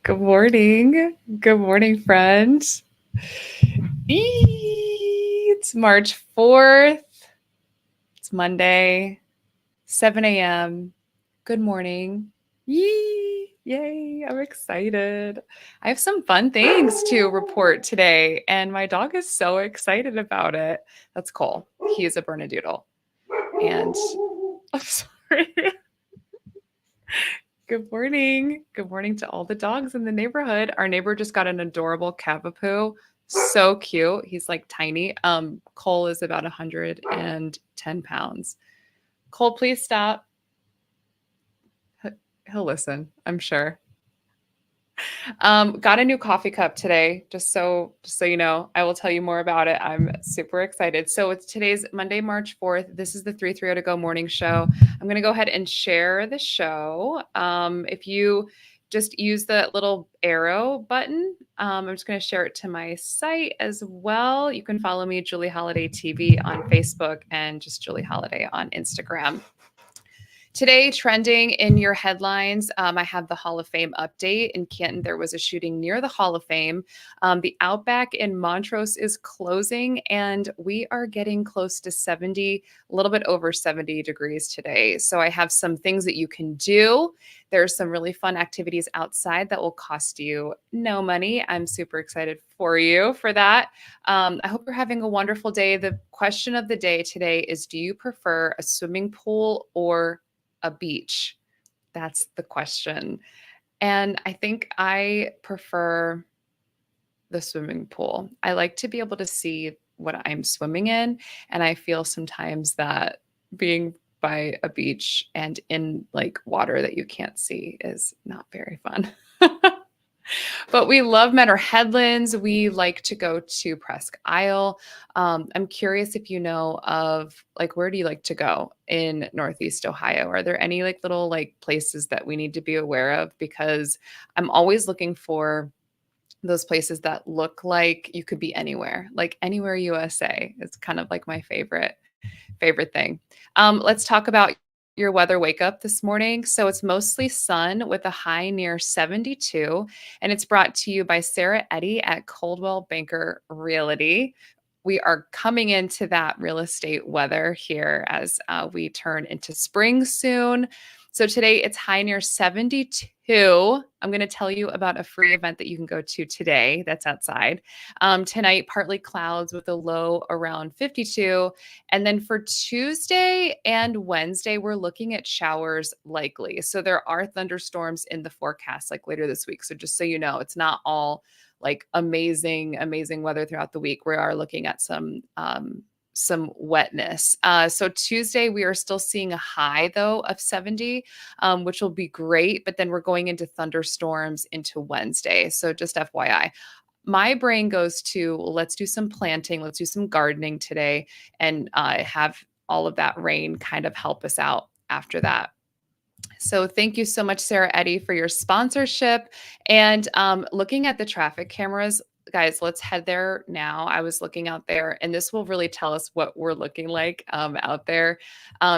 Good morning. Good morning, friends. It's March 4th. It's Monday, 7 a.m. Good morning. Yay, I'm excited. I have some fun things to report today, and my dog is so excited about it. That's Cole. He is a Bernedoodle. And I'm sorry. Good morning. Good morning to all the dogs in the neighborhood. Our neighbor just got an adorable Cavapoo. So cute. He's like tiny. Cole is about 110 pounds. Cole, please stop. He'll listen, I'm sure. Got a new coffee cup today, just so you know. I will tell you more about it. I'm super excited. So it's today's Monday, March 4th. This is the 330 to go morning show. I'm going to go ahead and share the show. If you just use the little arrow button, I'm just going to share it to my site as well. You can follow me, Julie Holiday TV, on Facebook, and just Julie Holiday on Instagram. Today, trending in your headlines, I have the Hall of Fame update. In Canton, there was a shooting near the Hall of Fame. The Outback in Montrose is closing, and we are getting close to 70, a little bit over 70 degrees today. So I have some things that you can do. There's some really fun activities outside that will cost you no money. I'm super excited for you for that. I hope you're having a wonderful day. The question of the day today is, do you prefer a swimming pool or a beach? That's the question. And I think I prefer the swimming pool. I like to be able to see what I'm swimming in. And I feel sometimes that being by a beach and in like water that you can't see is not very fun. But we love Menor Headlands. We like to go to Presque Isle. I'm curious if you know of like, where do you like to go in Northeast Ohio? Are there any like little like places that we need to be aware of? Because I'm always looking for those places that look like you could be anywhere, like anywhere USA. It's kind of like my favorite thing. Let's talk about your weather wake up this morning. So it's mostly sun with a high near 72, and it's brought to you by Sarah Eddy at Coldwell Banker Realty. We are coming into that real estate weather here as we turn into spring soon. So today it's high near 72. I'm going to tell you about a free event that you can go to today that's outside. Tonight, partly clouds with a low around 52. And then for Tuesday and Wednesday, we're looking at showers likely. So there are thunderstorms in the forecast like later this week. So just so you know, it's not all like amazing weather throughout the week. We are looking at some wetness. So Tuesday, we are still seeing a high though of 70, which will be great. But then we're going into thunderstorms into Wednesday. So just FYI. My brain goes to, let's do some planting, let's do some gardening today, and have all of that rain kind of help us out after that. So thank you so much, Sarah Eddy, for your sponsorship. And looking at the traffic cameras, guys, let's head there now. I was looking out there, and this will really tell us what we're looking like out there.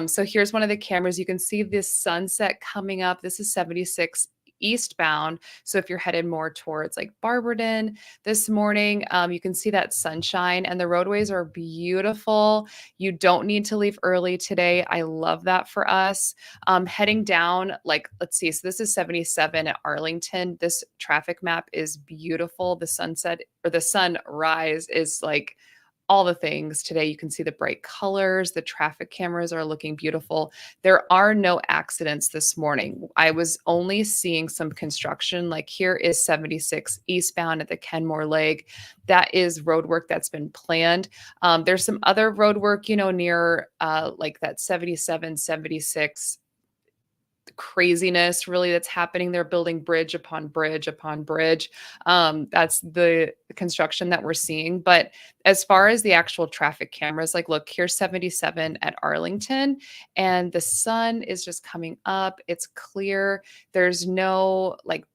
So here's one of the cameras. You can see this sunset coming up. This is 76 eastbound. So if you're headed more towards like Barberton this morning, you can see that sunshine, and the roadways are beautiful. You don't need to leave early today. I love that for us. Heading down, like, let's see. So this is 77 at Arlington. This traffic map is beautiful. The sunset or the sunrise is like all the things today. You can see the bright colors. The traffic cameras are looking beautiful. There are no accidents this morning. I was only seeing some construction. Like here is 76 eastbound at the Kenmore Lake. That is road work that's been planned. There's some other road work, near like that 77, 76 craziness really that's happening. They're building bridge upon bridge upon bridge. That's the construction that we're seeing. But as far as the actual traffic cameras, like look, here's 77 at Arlington, and the sun is just coming up. It's clear. There's no like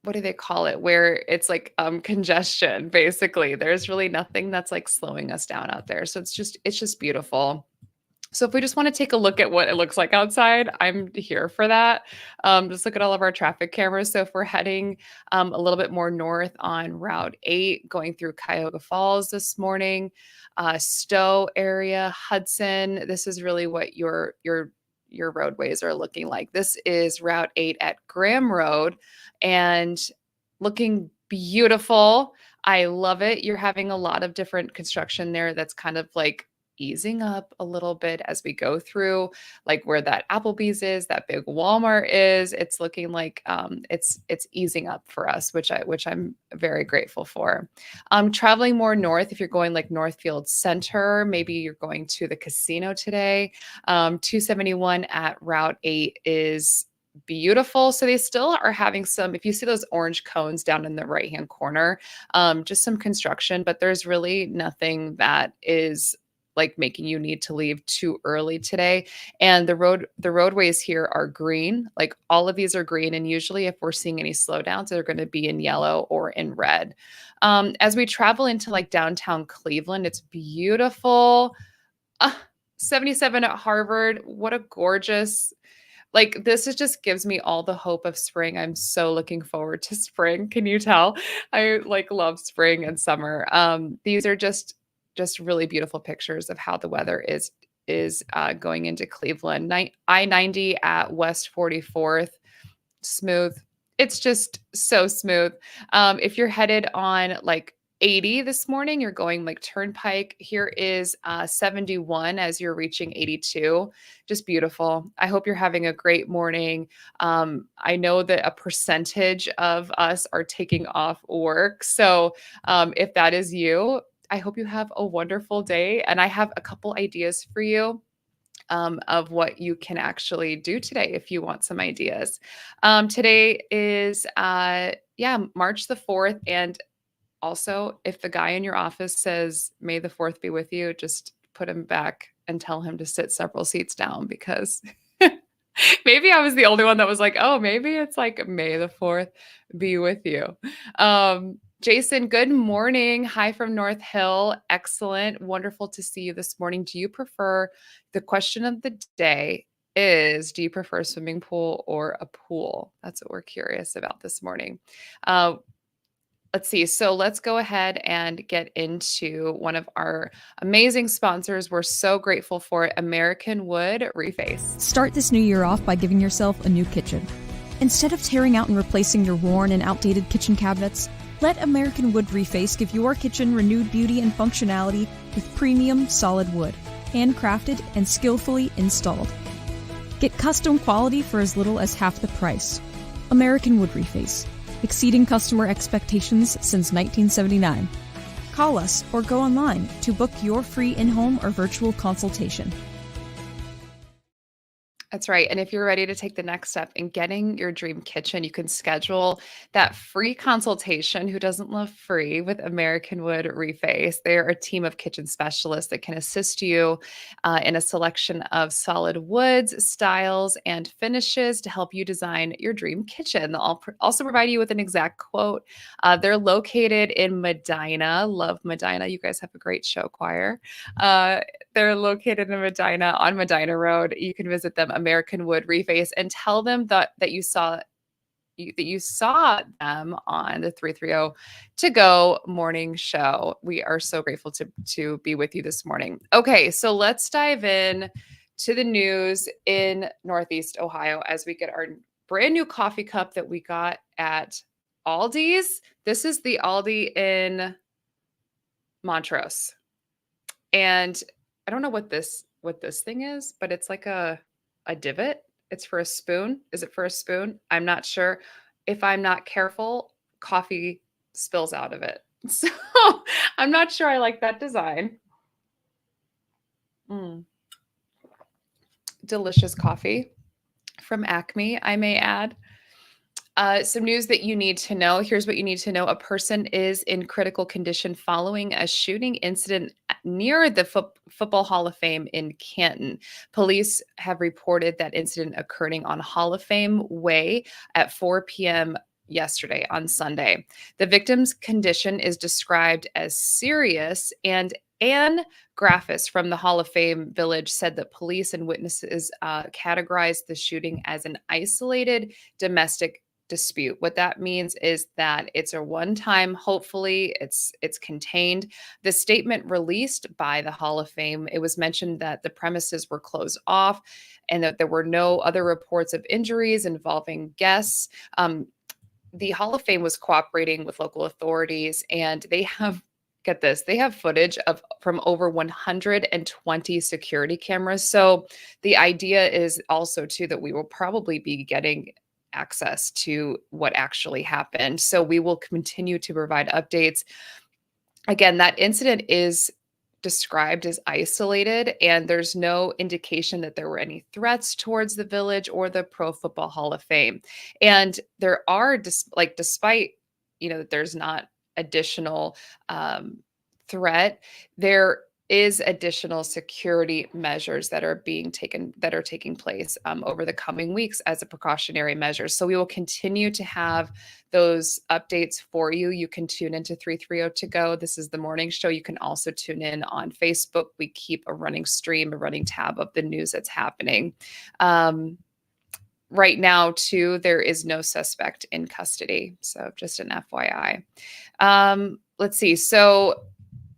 what do they call it? Where it's like congestion, basically. There's really nothing that's like slowing us down out there. So it's just beautiful. So if we just want to take a look at what it looks like outside, I'm here for that. Just look at all of our traffic cameras. So if we're heading a little bit more north on Route 8, going through Cuyahoga Falls this morning, Stowe area, Hudson, this is really what your roadways are looking like. This is Route 8 at Graham Road and looking beautiful. I love it. You're having a lot of different construction there that's kind of like easing up a little bit as we go through, like where that Applebee's is, that big Walmart is. It's looking like it's easing up for us, which I'm very grateful for. Traveling more north, if you're going like Northfield Center, maybe you're going to the casino today. 271 at Route 8 is beautiful. So they still are having some, if you see those orange cones down in the right hand corner, just some construction, but there's really nothing that is like making you need to leave too early today. And the roadways here are green. Like all of these are green. And usually if we're seeing any slowdowns, they're going to be in yellow or in red. As we travel into like downtown Cleveland, it's beautiful. 77 at Harvard. What a gorgeous, like this is just gives me all the hope of spring. I'm so looking forward to spring. Can you tell? I like love spring and summer. These are just really beautiful pictures of how the weather is going into Cleveland. I-90 at West 44th, smooth. It's just so smooth. If you're headed on like 80 this morning, you're going like Turnpike. Here is 71 as you're reaching 82. Just beautiful. I hope you're having a great morning. I know that a percentage of us are taking off work. So if that is you, I hope you have a wonderful day. And I have a couple ideas for you of what you can actually do today if you want some ideas. Today is, March the 4th. And also, if the guy in your office says, "May the 4th be with you," just put him back and tell him to sit several seats down because maybe I was the only one that was like, "Oh, maybe it's like May the 4th be with you." Jason, good morning. Hi from North Hill. Excellent. Wonderful to see you this morning. The question of the day is, do you prefer a swimming pool or a pool? That's what we're curious about this morning. Let's see. So let's go ahead and get into one of our amazing sponsors. We're so grateful for it, American Wood Reface. Start this new year off by giving yourself a new kitchen. Instead of tearing out and replacing your worn and outdated kitchen cabinets, let American Wood Reface give your kitchen renewed beauty and functionality with premium solid wood, handcrafted and skillfully installed. Get custom quality for as little as half the price. American Wood Reface, exceeding customer expectations since 1979. Call us or go online to book your free in-home or virtual consultation. That's right. And if you're ready to take the next step in getting your dream kitchen, you can schedule that free consultation. Who doesn't love free with American Wood Reface? They're a team of kitchen specialists that can assist you in a selection of solid woods, styles, and finishes to help you design your dream kitchen. They'll also provide you with an exact quote. They're located in Medina. Love Medina. You guys have a great show choir. They're located in Medina on Medina Road. You can visit them, American Wood Reface, and tell them that you saw them on the 330 To Go morning show. We are so grateful to be with you this morning. Okay, so let's dive in to the news in Northeast Ohio as we get our brand new coffee cup that we got at Aldi's. This is the Aldi in Montrose. And I don't know what this thing is, but it's like a divot. It's for a spoon. Is it for a spoon? I'm not sure. If I'm not careful, coffee spills out of it. So I'm not sure I like that design. Delicious coffee from Acme, I may add. Some news that you need to know. Here's what you need to know. A person is in critical condition following a shooting incident near the Football Hall of Fame in Canton. Police have reported that incident occurring on Hall of Fame Way at 4 p.m. yesterday on Sunday. The victim's condition is described as serious, and Anne Graffis from the Hall of Fame Village said that police and witnesses categorized the shooting as an isolated domestic dispute. What that means is that it's a one time, hopefully it's contained. The statement released by the Hall of Fame, it was mentioned that the premises were closed off and that there were no other reports of injuries involving guests. The Hall of Fame was cooperating with local authorities, and they have, get this, they have footage of from over 120 security cameras. So the idea is also too that we will probably be getting access to what actually happened. So we will continue to provide updates. Again, that incident is described as isolated, and there's no indication that there were any threats towards the village or the Pro Football Hall of Fame. And there are, despite, that there's not additional threat, there is additional security measures that are taking place over the coming weeks as a precautionary measure. So we will continue to have those updates for you. You can tune into 330 to go. This is the morning show. You can also tune in on Facebook. We keep a running stream, a running tab of the news that's happening. Right now, too, there is no suspect in custody. So just an FYI. Let's see. So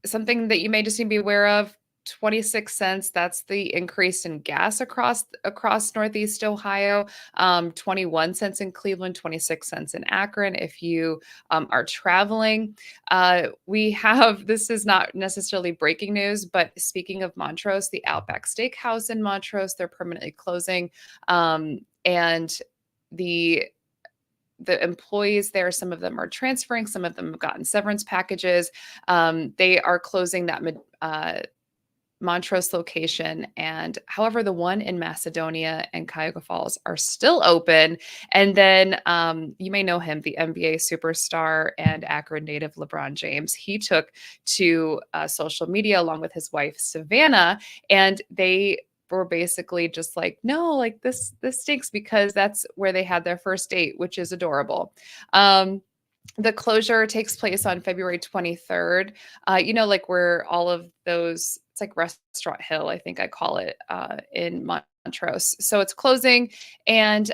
something that you may just need to be aware of, 26 cents. That's the increase in gas across Northeast Ohio. 21 cents in Cleveland, 26 cents in Akron. If you are traveling, this is not necessarily breaking news, but speaking of Montrose, the Outback Steakhouse in Montrose, they're permanently closing. And the employees there, some of them are transferring, some of them have gotten severance packages. They are closing that Montrose location. And however, the one in Macedonia and Cuyahoga Falls are still open. And then you may know him, the NBA superstar and Akron native LeBron James. He took to social media along with his wife, Savannah, and they were basically just like, no, like this stinks, because that's where they had their first date, which is adorable. The closure takes place on February 23rd. Like where all of those, it's like Restaurant Hill, I think I call it, in Montrose. So it's closing. And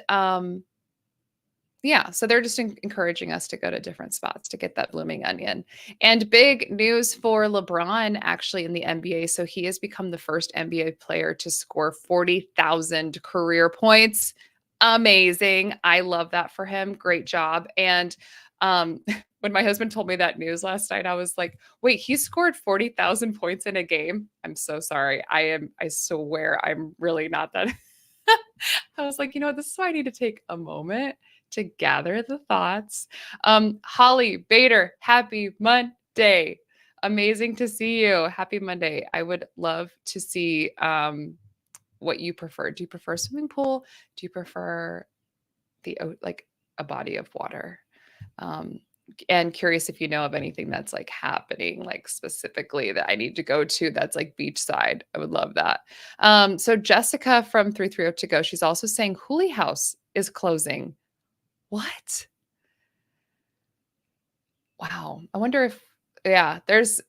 so they're just encouraging us to go to different spots to get that blooming onion. And big news for LeBron, actually, in the NBA. So he has become the first NBA player to score 40,000 career points. Amazing. I love that for him. Great job. And when my husband told me that news last night, I was like, wait, he scored 40,000 points in a game? I'm so sorry. I swear I'm really not that. I was like, this is why I need to take a moment to gather the thoughts. Holly Bader, happy Monday. Amazing to see you. Happy Monday. I would love to see what you prefer. Do you prefer swimming pool? Do you prefer a body of water? And curious if you know of anything that's like happening, like specifically that I need to go to that's like beachside. I would love that. So Jessica from 330 to go, she's also saying Hooley House is closing. What? Wow. I wonder if, there's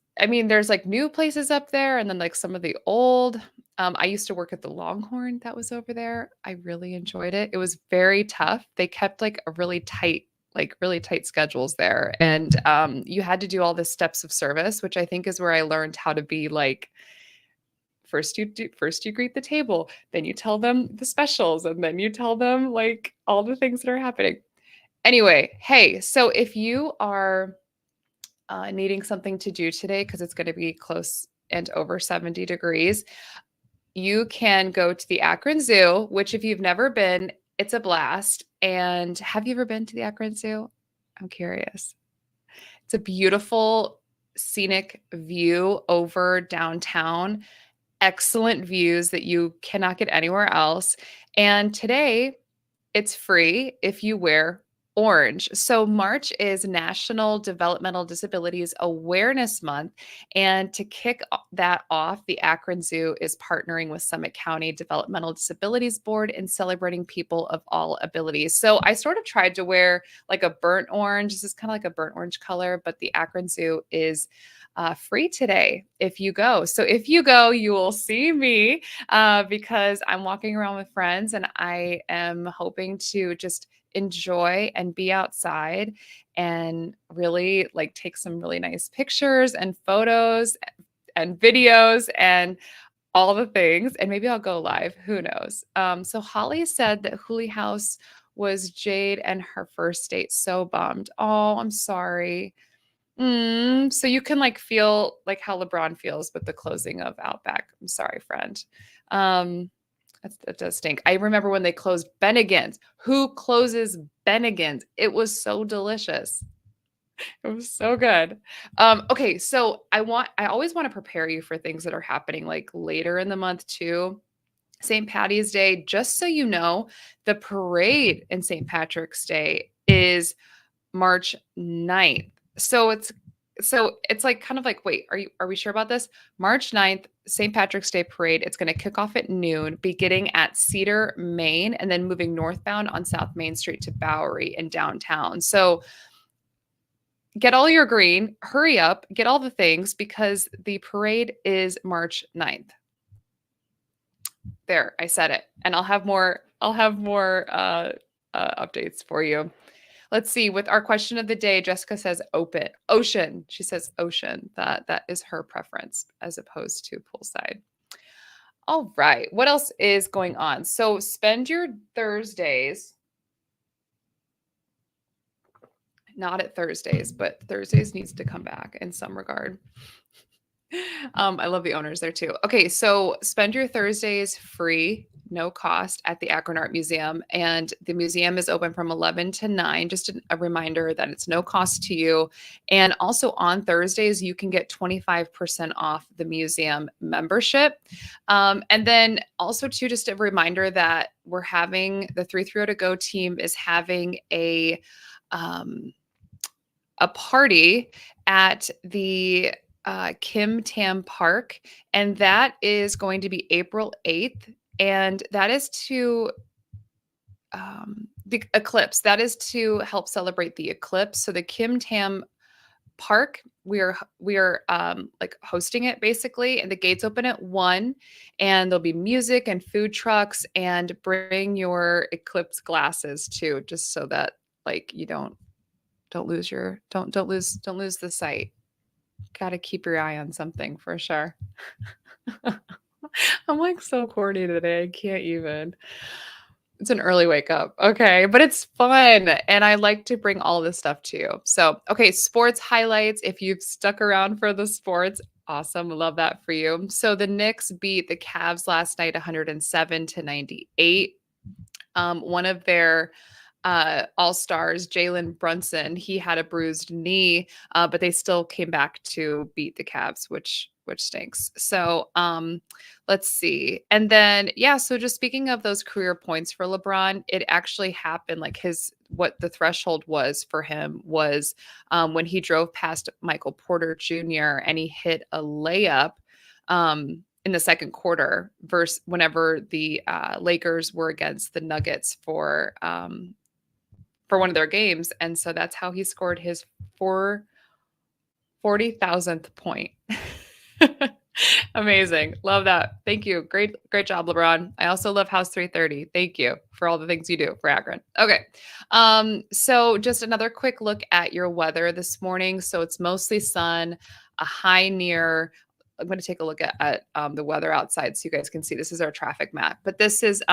like new places up there and then like some of the old. I used to work at the Longhorn that was over there. I really enjoyed it. It was very tough. They kept like a really tight schedules there. And you had to do all the steps of service, which I think is where I learned how to be like, first you greet the table, then you tell them the specials, and then you tell them like all the things that are happening. Anyway, hey, so if you are needing something to do today, because it's going to be close and over 70 degrees, you can go to the Akron Zoo, which if you've never been, it's a blast. And have you ever been to the Akron Zoo? I'm curious. It's a beautiful scenic view over downtown. Excellent views that you cannot get anywhere else. And today it's free if you wear orange. So March is National Developmental Disabilities Awareness Month. And to kick that off, the Akron Zoo is partnering with Summit County Developmental Disabilities Board and celebrating people of all abilities. So I sort of tried to wear like a burnt orange. This is kind of like a burnt orange color, but the Akron Zoo is free today if you go. So if you go, you will see me because I'm walking around with friends and I am hoping to just enjoy and be outside and really like take some really nice pictures and photos and videos and all the things, and maybe I'll go live. Who knows? So Holly said that Hooli House was Jade and her first date. So bummed. Oh, I'm sorry. So you can like feel like how LeBron feels with the closing of Outback. I'm sorry, friend. Um, that does stink. I remember when they closed Bennigan's. Who closes Bennigan's? It was so delicious. It was so good. Okay, so I always want to prepare you for things that are happening like later in the month too. St. Patty's Day, just so you know, the parade in St. Patrick's Day is March 9th. So it's like kind of like, wait, are we sure about this? March 9th, St. Patrick's Day parade. It's going to kick off at noon, beginning at Cedar, Main, and then moving northbound on South Main Street to Bowery in downtown. So get all your green, hurry up, get all the things because the parade is March 9th. There, I said it. And I'll have more updates for you. Let's see. With our question of the day, Jessica says ocean. She says ocean. That is her preference as opposed to poolside. All right. What else is going on? So spend your Thursdays. Not at Thursdays, but Thursdays needs to come back in some regard. I love the owners there too. Okay, so spend your Thursdays free, no cost at the Akron Art Museum. And the museum is open from 11 to 9. Just a reminder that it's no cost to you. And also on Thursdays, you can get 25% off the museum membership. And then also too, just a reminder that we're having the 330 to go team is having a party at the Kim Tam Park, and that is going to be April 8th. And that is to the eclipse. That is to help celebrate the eclipse. So the Kim Tam Park, we are like hosting it basically, and the gates open at 1, and there'll be music and food trucks, and bring your eclipse glasses too, just so that like you don't lose the sight. Got to keep your eye on something for sure. I'm like so corny today. I can't even. It's an early wake up. Okay. But it's fun. And I like to bring all this stuff to you. So, okay. Sports highlights. If you've stuck around for the sports, awesome. Love that for you. So the Knicks beat the Cavs last night 107-98. One of their all-stars, Jalen Brunson, he had a bruised knee, but they still came back to beat the Cavs, which stinks. So let's see. And then so just speaking of those career points for LeBron, it actually happened like what the threshold was for him was when he drove past Michael Porter Jr. and he hit a layup in the second quarter versus whenever the Lakers were against the Nuggets for one of their games. And so that's how he scored his 40,000th point. Amazing. Love that. Thank you. Great job, LeBron. I also love House 330. Thank you for all the things you do for Akron. Okay. So just another quick look at your weather this morning. So it's mostly sun, a high near, I'm going to take a look at the weather outside so you guys can see. This is our traffic map, but this is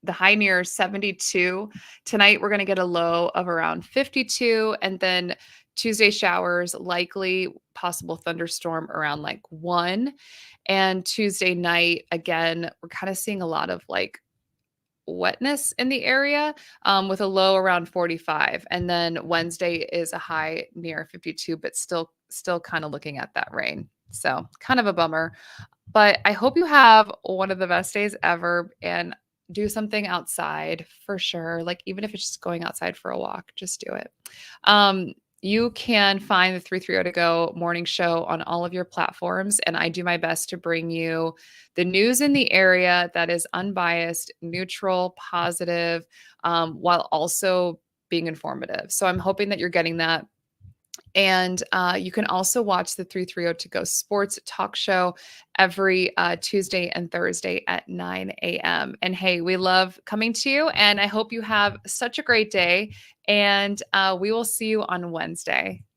the high near 72. Tonight, we're going to get a low of around 52. And then Tuesday showers, likely possible thunderstorm around like 1. And Tuesday night, again, we're kind of seeing a lot of like wetness in the area with a low around 45. And then Wednesday is a high near 52, but still kind of looking at that rain. So kind of a bummer. But I hope you have one of the best days ever and do something outside for sure. Like even if it's just going outside for a walk, just do it. You can find the 330 to go morning show on all of your platforms. And I do my best to bring you the news in the area that is unbiased, neutral, positive, while also being informative. So I'm hoping that you're getting that. And you can also watch the 330 to go sports talk show every Tuesday and Thursday at 9 a.m. And hey, we love coming to you. And I hope you have such a great day. And we will see you on Wednesday.